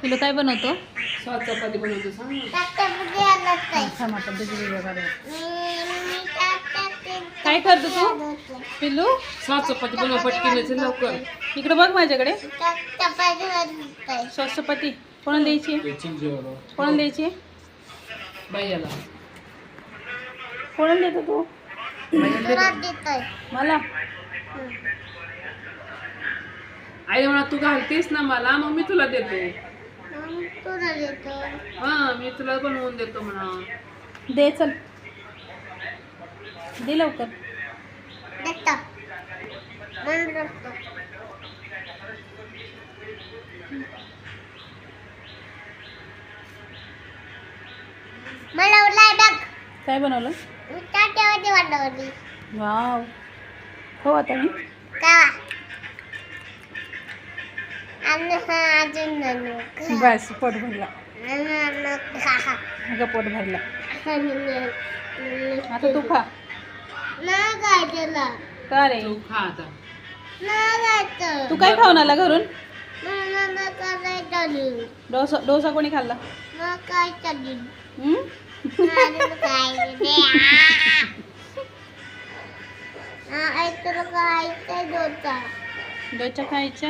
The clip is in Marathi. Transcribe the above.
तुला काय बनवतो? सॉस चपाती बनवतो सांग ना. थांब आता बिजली वगैरे. काय करतो तू पिल्लू? सॉस चपाती बनव पटकीन लवकर. इकडे बघ माझ्याकडे. सॉस चपाती कोणाला द्यायची? कोणाला द्यायची? बाईला कोणाला देतो तू? मला. आई म्हणा तू घालतेस ना मला मग मी तुला देतो. हा मी तुला बनवून देतो म्हणा. दे चल. दे लवकर. काय बनवलं? वाव. हो आता मी बस पोट भरला. अगं पोट भरला. आता तू खा. का रे? तू खा आता. तू काय खाऊन आला घरून? डोसा. डोसा कोणी खाल्ला? हम्म? डोसा खायचा.